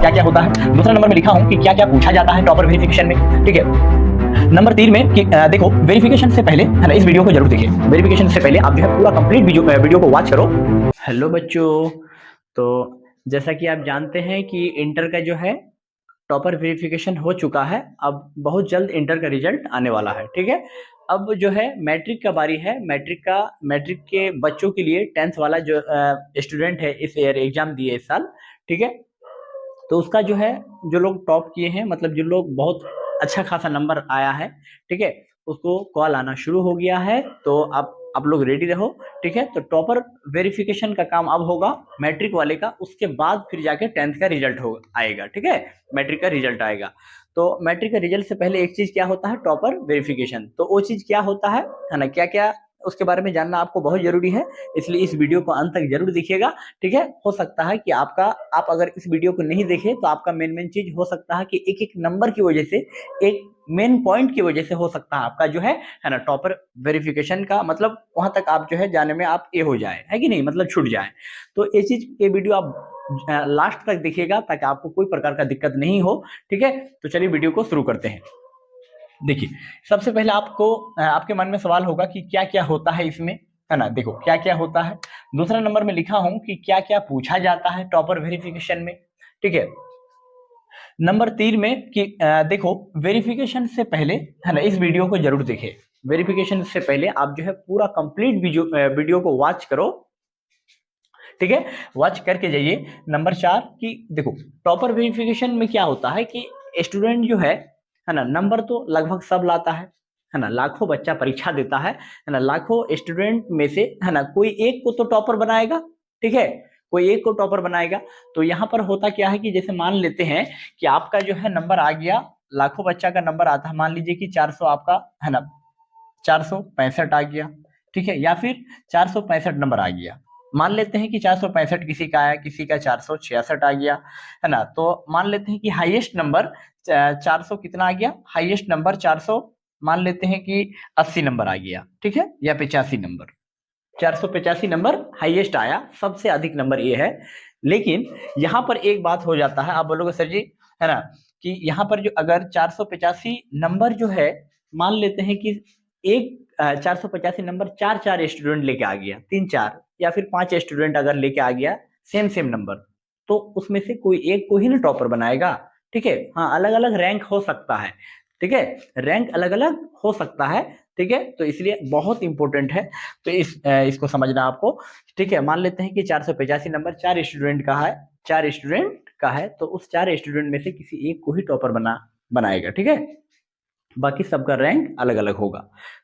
क्या क्या होता है। दूसरा नंबर में लिखा हूं कि क्या क्या पूछा जाता है टॉपर वेरिफिकेशन में, ठीक है। नंबर 3 में कि देखो वेरिफिकेशन से पहले है ना, इस वीडियो को जरूर देखिए। वेरिफिकेशन से पहले आप जो है पूरा कंप्लीट वीडियो को वॉच करो। हेलो बच्चों, तो जैसा कि आप जानते हैं कि इंटर का जो है टॉपर वेरिफिकेशन हो चुका है। अब बहुत जल्द इंटर का रिजल्ट आने वाला है, ठीक है। अब जो है मैट्रिक का बारी है। मैट्रिक के बच्चों के लिए 10th वाला जो स्टूडेंट है इस ईयर एग्जाम दिए इस साल, ठीक है। तो उसका जो है जो लोग टॉप किए हैं, मतलब जो लोग बहुत अच्छा खासा नंबर आया है, ठीक है, उसको कॉल आना शुरू हो गया है। तो आप लोग रेडी रहो, ठीक है। तो टॉपर वेरिफिकेशन का काम अब होगा मैट्रिक वाले का, उसके बाद फिर जाके 10th का रिजल्ट हो आएगा, ठीक है। मैट्रिक का रिजल्ट आएगा। तो मैट्रिक का रिजल्ट से पहले एक चीज क्या होता है, टॉपर वेरिफिकेशन। तो वो चीज क्या होता है ना, क्या क्या उसके बारे में जानना आपको बहुत जरूरी है, इसलिए इस वीडियो को अंत तक जरूर देखिएगा, ठीक है। हो सकता है कि आप अगर इस वीडियो को नहीं देखें तो आपका मेन चीज हो सकता है कि एक एक नंबर की वजह से, एक मेन पॉइंट की वजह से हो सकता है आपका जो है ना टॉपर वेरिफिकेशन का मतलब वहां तक आप जो है जाने में आप ए हो जाए, है कि नहीं, मतलब छूट जाए। तो ये वीडियो आप लास्ट तक देखिएगा ताकि आपको कोई प्रकार का दिक्कत नहीं हो, ठीक है। तो चलिए वीडियो को शुरू करते हैं। देखिए, सबसे पहले आपके मन में सवाल होगा कि क्या क्या होता है इसमें, है ना। देखो क्या क्या होता है। दूसरा नंबर में लिखा हूं कि क्या क्या पूछा जाता है टॉपर वेरिफिकेशन में, ठीक है। नंबर 3 में कि देखो वेरिफिकेशन से पहले है ना, इस वीडियो को जरूर देखें। वेरिफिकेशन से पहले आप जो है पूरा कंप्लीट वीडियो को वॉच करो, ठीक है। वॉच करके जाइए। नंबर 4 कि देखो टॉपर वेरिफिकेशन में क्या होता है कि स्टूडेंट जो है ना, नंबर तो लगभग सब लाता है ना। लाखों बच्चा परीक्षा देता है ना। लाखों स्टूडेंट में से है ना कोई एक को तो टॉपर बनाएगा, ठीक है, कोई एक को टॉपर बनाएगा। तो यहाँ पर होता क्या है कि जैसे मान लेते हैं कि आपका जो है नंबर आ गया, लाखों बच्चा का नंबर आता है, मान लीजिए कि 400 आपका है ना, 465 आ गया, ठीक है, या फिर 465 नंबर आ गया। मान लेते हैं कि 465 किसी का आया, किसी का 466 आ गया, है ना। तो मान लेते हैं कि हाईएस्ट नंबर 400 कितना आ गया, हाईएस्ट नंबर 400 मान लेते हैं कि 80 नंबर आ गया, ठीक है, या 85 नंबर। 485 नंबर हाईएस्ट आया, सबसे अधिक नंबर ये है। लेकिन यहाँ पर एक बात हो जाता है, आप बोलोगे सर जी, है ना, कि यहाँ पर जो अगर 485 नंबर जो है, मान लेते हैं कि एक 485 नंबर चार चार स्टूडेंट लेके आ गया, 3 4 या फिर 5 स्टूडेंट अगर लेके आ गया सेम सेम नंबर, तो उसमें से कोई एक को ही ना टॉपर बनाएगा, ठीक है। हाँ, अलग अलग रैंक हो सकता है, ठीक है, रैंक अलग अलग हो सकता है, ठीक है। तो इसलिए बहुत इंपॉर्टेंट है। तो इसको समझना आपको, ठीक है। मान लेते हैं कि 485 नंबर 4 स्टूडेंट का है, तो उस 4 स्टूडेंट में से किसी एक को ही टॉपर बनाएगा, ठीक है। बाकी सबका रैंक अलग अलग होगा।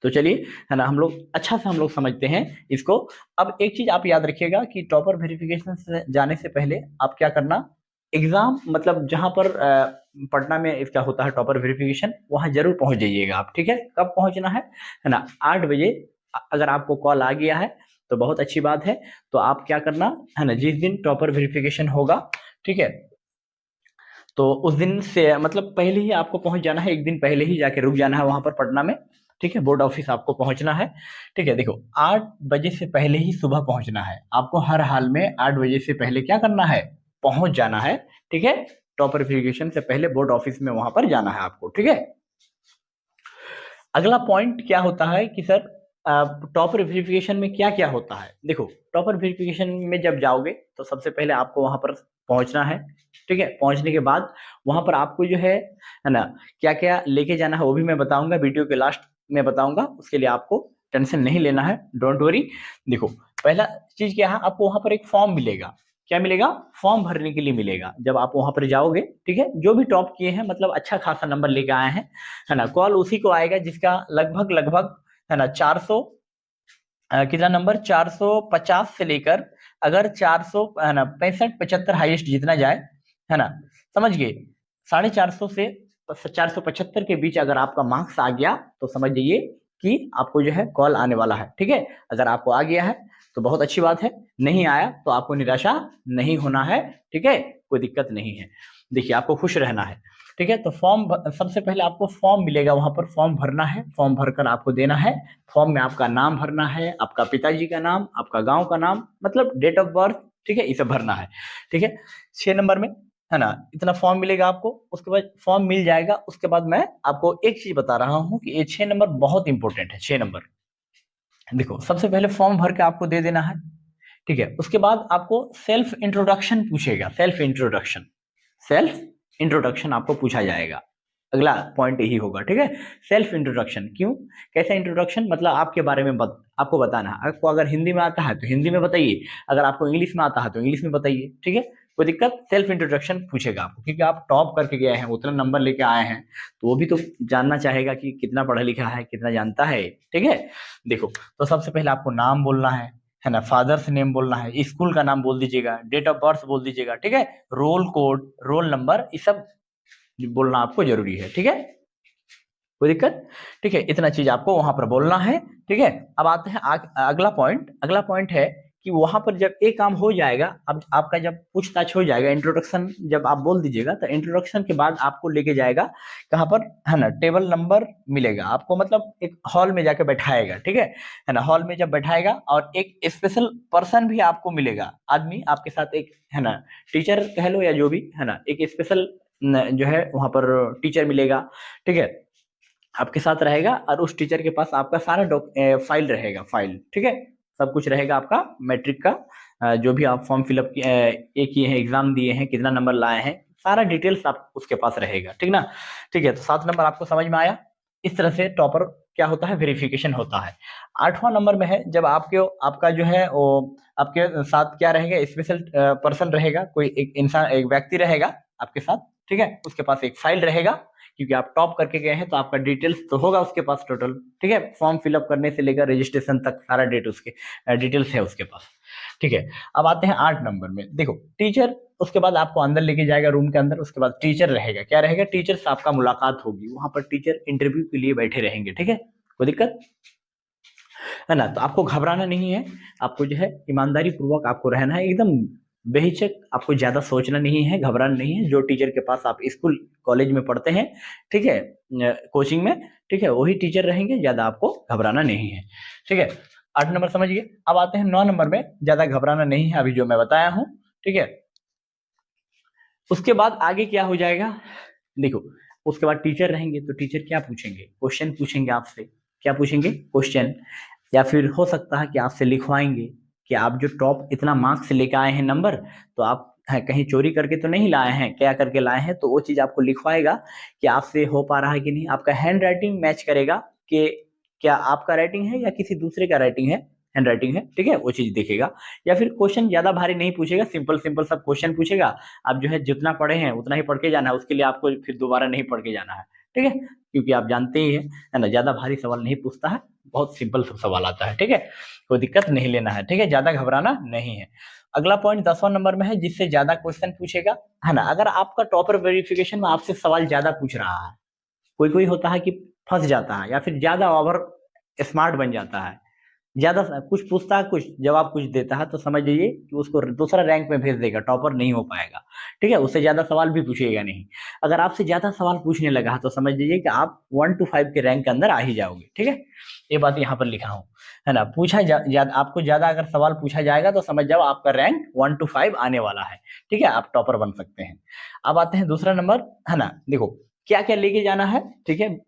तो चलिए, है ना, हम लोग समझते हैं इसको। अब एक चीज आप याद रखिएगा कि टॉपर वेरिफिकेशन से जाने से पहले आप क्या करना, एग्जाम मतलब जहां पर पटना में इसका होता है टॉपर वेरिफिकेशन, वहां जरूर पहुंच जाइएगा आप, ठीक है। कब पहुंचना है ना, 8 बजे। अगर आपको कॉल आ गया है तो बहुत अच्छी बात है। तो आप क्या करना है ना, जिस दिन टॉपर वेरिफिकेशन होगा, ठीक है, तो उस दिन से मतलब पहले ही आपको पहुंच जाना है, एक दिन पहले ही जाके रुक जाना है वहां पर पटना में, ठीक है। बोर्ड ऑफिस आपको पहुंचना है, ठीक है। देखो 8 बजे से पहले ही सुबह पहुंचना है आपको, हर हाल में 8 बजे से पहले क्या करना है, पहुंच जाना है, ठीक है। टॉपर वेरिफिकेशन से पहले बोर्ड ऑफिस में वहां पर जाना है आपको, ठीक है। अगला पॉइंट क्या होता है कि सर टॉपर वेरिफिकेशन में क्या क्या होता है। देखो टॉपर वेरिफिकेशन में जब जाओगे तो सबसे पहले आपको वहां पर पहुंचना है, ठीक है। पहुंचने के बाद वहां पर आपको जो है ना क्या क्या लेके जाना है वो भी मैं बताऊंगा, वीडियो के लास्ट में बताऊंगा। उसके लिए आपको टेंशन नहीं लेना है, डोंट वरी। देखो पहला चीज क्या है, आपको वहां पर एक फॉर्म मिलेगा। क्या मिलेगा, फॉर्म भरने के लिए मिलेगा जब आप वहां पर जाओगे, ठीक है। जो भी टॉप किए हैं, मतलब अच्छा खासा नंबर लेके आए हैं, है ना, कॉल उसी को आएगा जिसका लगभग लगभग है ना 400 कितना नंबर 450 से लेकर अगर 400 है ना 65 75 हाईएस्ट जितना जाए, है ना, समझ गए। 450 से 475 के बीच अगर आपका मार्क्स आ गया तो समझ जाइए कि आपको जो है कॉल आने वाला है, ठीक है। अगर आपको आ गया है तो बहुत अच्छी बात है, नहीं आया तो आपको निराशा नहीं होना है, ठीक है, कोई दिक्कत नहीं है। देखिए आपको खुश रहना है, ठीक है। तो सबसे पहले आपको फॉर्म मिलेगा, वहां पर फॉर्म भरना है, फॉर्म भरकर आपको देना है। फॉर्म में आपका नाम भरना है, आपका पिताजी का नाम, आपका गांव का नाम, मतलब डेट ऑफ बर्थ, ठीक है, इसे भरना है, ठीक है। 6 नंबर में है ना, इतना फॉर्म मिलेगा आपको। उसके बाद फॉर्म मिल जाएगा, उसके बाद मैं आपको एक चीज बता रहा हूं कि ये 6 नंबर बहुत इंपॉर्टेंट है। 6 नंबर देखो, सबसे पहले फॉर्म भर के आपको दे देना है, ठीक है। उसके बाद आपको सेल्फ इंट्रोडक्शन पूछेगा, सेल्फ इंट्रोडक्शन, सेल्फ इंट्रोडक्शन आपको पूछा जाएगा। अगला पॉइंट यही होगा, ठीक है। सेल्फ इंट्रोडक्शन क्यों, कैसा इंट्रोडक्शन, मतलब आपके बारे में आपको बताना है। आपको अगर हिंदी में आता है तो हिंदी में बताइए, अगर आपको इंग्लिश में आता है तो इंग्लिश में बताइए, ठीक है। कोई दिक्कत, सेल्फ इंट्रोडक्शन पूछेगा आपको, क्योंकि आप टॉप करके गए हैं, उतना नंबर लेके आए हैं, तो वो भी तो जानना चाहेगा कि कितना पढ़ा लिखा है, कितना जानता है, ठीक है। देखो, तो सबसे पहले आपको नाम बोलना है ना, फादर्स नेम बोलना है, स्कूल का नाम बोल दीजिएगा, डेट ऑफ बर्थ बोल दीजिएगा, ठीक है। रोल कोड, रोल नंबर, ये सब बोलना आपको जरूरी है, ठीक है। कोई दिक्कत, ठीक है। इतना चीज आपको वहां पर बोलना है, ठीक है। अब आते हैं अगला पॉइंट। अगला पॉइंट है कि वहां पर जब एक काम हो जाएगा, अब आपका जब पूछताछ हो जाएगा, इंट्रोडक्शन जब आप बोल दीजिएगा, तो इंट्रोडक्शन के बाद आपको लेके जाएगा कहाँ पर, है ना, टेबल नंबर मिलेगा आपको, मतलब एक हॉल में जाके बैठाएगा, ठीक है ना। हॉल में जब बैठाएगा और एक स्पेशल पर्सन भी आपको मिलेगा, आदमी आपके साथ, एक, है ना, टीचर कह लो या जो भी, है ना, एक स्पेशल जो है वहां पर टीचर मिलेगा, ठीक है, आपके साथ रहेगा। और उस टीचर के पास आपका सारा फाइल रहेगा, फाइल, ठीक है। सब कुछ रहेगा आपका मैट्रिक का, जो भी आप फॉर्म फिलअप किए हैं, एग्जाम दिए हैं, कितना नंबर लाए हैं, सारा डिटेल्स आप उसके पास रहेगा, ठीक ना। ठीक है, तो 7 नंबर आपको समझ में आया। इस तरह से टॉपर क्या होता है, वेरिफिकेशन होता है। 8वां नंबर में है जब आपका जो है वो आपके साथ क्या रहेगा, स्पेशल पर्सन रहेगा, कोई एक इंसान, एक व्यक्ति रहेगा आपके साथ, ठीक है। उसके पास एक फाइल रहेगा, क्योंकि आप टॉप करके गए हैं तो आपका डिटेल्स तो होगा उसके पास टोटल, ठीक है। फॉर्म फिलअप करने से लेकर रजिस्ट्रेशन तक सारा डेट उसके डिटेल्स है उसके पास, ठीक है। अब आते हैं 8 नंबर में। देखो, टीचर उसके बाद आपको अंदर लेके जाएगा रूम के अंदर, उसके बाद टीचर रहेगा, क्या रहेगा, टीचर से आपका मुलाकात होगी, वहां पर टीचर इंटरव्यू के लिए बैठे रहेंगे, ठीक है। कोई दिक्कत है ना, तो आपको घबराना नहीं है, आपको जो है ईमानदारी पूर्वक आपको रहना है, एकदम बेहिचक, आपको ज्यादा सोचना नहीं है, घबराना नहीं है। जो टीचर के पास आप स्कूल कॉलेज में पढ़ते हैं, ठीक है, कोचिंग में, ठीक है, वही टीचर रहेंगे, ज्यादा आपको घबराना नहीं है, ठीक है। 8 नंबर समझिए। अब आते हैं 9 नंबर में, ज्यादा घबराना नहीं है, अभी जो मैं बताया हूं, ठीक है। उसके बाद आगे क्या हो जाएगा, देखो, उसके बाद टीचर रहेंगे, तो टीचर क्या पूछेंगे, क्वेश्चन पूछेंगे आपसे। क्या पूछेंगे, क्वेश्चन, या फिर हो सकता है कि आपसे लिखवाएंगे कि आप जो टॉप इतना मार्क्स लेके आए हैं नंबर, तो आप कहीं चोरी करके तो नहीं लाए हैं, क्या करके लाए हैं, तो वो चीज आपको लिखवाएगा कि आपसे हो पा रहा है कि नहीं, आपका हैंड राइटिंग मैच करेगा कि क्या आपका राइटिंग है या किसी दूसरे का राइटिंग है, हैंड राइटिंग है, ठीक है, वो चीज देखेगा। या फिर क्वेश्चन ज्यादा भारी नहीं पूछेगा, सिंपल सिंपल सब क्वेश्चन पूछेगा। आप जो है जितना पढ़े हैं उतना ही पढ़ के जाना है, उसके लिए आपको फिर दोबारा नहीं पढ़ के जाना है, ठीक है, क्योंकि आप जानते ही हैं, है ना, ज्यादा भारी सवाल नहीं पूछता है, बहुत सिंपल सब सवाल आता है, ठीक है। कोई दिक्कत नहीं लेना है, ठीक है, ज्यादा घबराना नहीं है। अगला पॉइंट 10वां नंबर में है, जिससे ज्यादा क्वेश्चन पूछेगा, है ना। अगर आपका टॉपर वेरिफिकेशन में आपसे सवाल ज्यादा पूछ रहा है, कोई कोई होता है कि फंस जाता है, या फिर ज्यादा ओवर स्मार्ट बन जाता है, ज्यादा कुछ पूछता है, कुछ जवाब कुछ देता है, तो समझ जाइए कि उसको दूसरा रैंक में भेज देगा, टॉपर नहीं हो पाएगा, ठीक है। उससे ज्यादा सवाल भी पूछेगा नहीं। अगर आपसे ज्यादा सवाल पूछने लगा तो समझ लीजिए कि आप 1 to 5 के रैंक के अंदर आ ही जाओगे, ठीक है। ये बात यहाँ पर लिखा हूँ, है ना। आपको ज्यादा अगर सवाल पूछा जाएगा तो समझ जाओ आपका रैंक 1 to 5 आने वाला है, ठीक है, आप टॉपर बन सकते हैं। अब आते हैं दूसरा नंबर, है ना। देखो, क्या क्या लेके जाना है, ठीक है।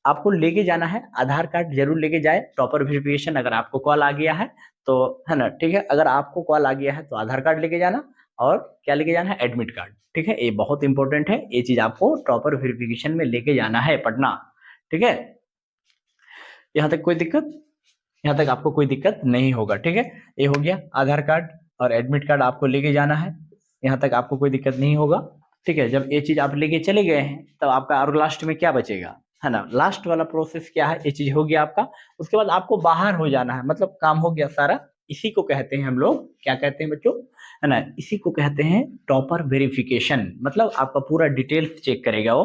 आपको लेके जाना है, आधार कार्ड जरूर लेके जाए, टॉपर वेरिफिकेशन अगर आपको कॉल आ गया है तो, है ना, ठीक है। अगर आपको कॉल आ गया है तो आधार कार्ड लेके जाना, और क्या लेके जाना है, एडमिट कार्ड, ठीक है। ये बहुत इंपॉर्टेंट है, ये चीज आपको टॉपर वेरिफिकेशन में लेके जाना है पढ़ना, ठीक है। यहाँ तक कोई दिक्कत, यहाँ तक आपको कोई दिक्कत नहीं होगा, ठीक है। ये हो गया, आधार कार्ड और एडमिट कार्ड आपको लेके जाना है, यहाँ तक आपको कोई दिक्कत नहीं होगा, ठीक है। जब ये चीज आप लेके चले गए हैं, तब आपका और लास्ट में क्या बचेगा, है ना, लास्ट वाला प्रोसेस क्या है, ये चीज हो गया आपका। उसके बाद आपको बाहर हो जाना है, मतलब काम हो गया सारा। इसी को कहते हैं हम लोग, क्या कहते हैं बच्चों, है ना, इसी को कहते हैं टॉपर वेरिफिकेशन, मतलब आपका पूरा डिटेल्स चेक करेगा वो,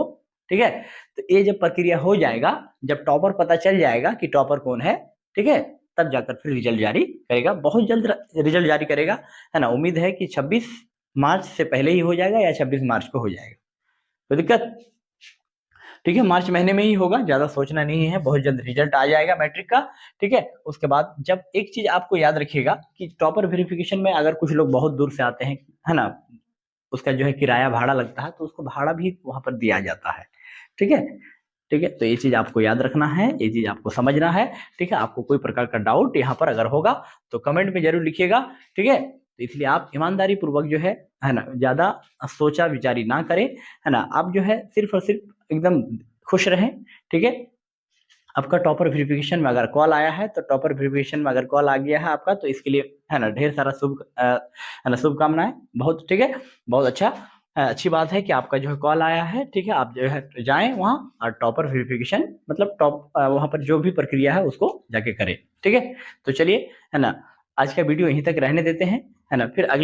ठीक है। तो ये जब प्रक्रिया हो जाएगा, जब टॉपर पता चल जाएगा कि टॉपर कौन है, ठीक है, तब जाकर फिर रिजल्ट जारी करेगा, बहुत जल्द रिजल्ट जारी करेगा, है ना। उम्मीद है कि 26 मार्च से पहले ही हो जाएगा, या 26 मार्च को हो जाएगा, तो दिक्कत, ठीक है, मार्च महीने में ही होगा, ज्यादा सोचना नहीं है, बहुत जल्द रिजल्ट आ जाएगा मैट्रिक का, ठीक है। उसके बाद जब एक चीज आपको याद रखिएगा कि टॉपर वेरिफिकेशन में अगर कुछ लोग बहुत दूर से आते हैं, है ना, उसका जो है किराया भाड़ा लगता है, तो उसको भाड़ा भी वहां पर दिया जाता है। ठीक है, ठीक है, तो ये चीज आपको याद रखना है, ये चीज आपको समझना है। ठीक है, आपको कोई प्रकार का डाउट यहाँ पर अगर होगा तो कमेंट में जरूर लिखिएगा। ठीक है, तो इसलिए आप ईमानदारी पूर्वक जो है ना, ज्यादा सोचा विचारी ना करें, है ना। आप जो है सिर्फ और सिर्फ एकदम खुश रहें। ठीक है, आपका टॉपर वेरिफिकेशन में अगर कॉल आया है, तो टॉपर वेरिफिकेशन में अगर कॉल आ गया है आपका, तो इसके लिए है ना ढेर सारा है ना शुभकामनाएं। बहुत ठीक है, बहुत अच्छा अच्छी बात है कि आपका जो है कॉल आया है। ठीक है, आप जो है जाएं वहाँ और टॉपर वेरिफिकेशन मतलब वहाँ पर जो भी प्रक्रिया है उसको जाके करें। ठीक है, तो चलिए है ना, आज का वीडियो यहीं तक रहने देते हैं, है ना। फिर अगले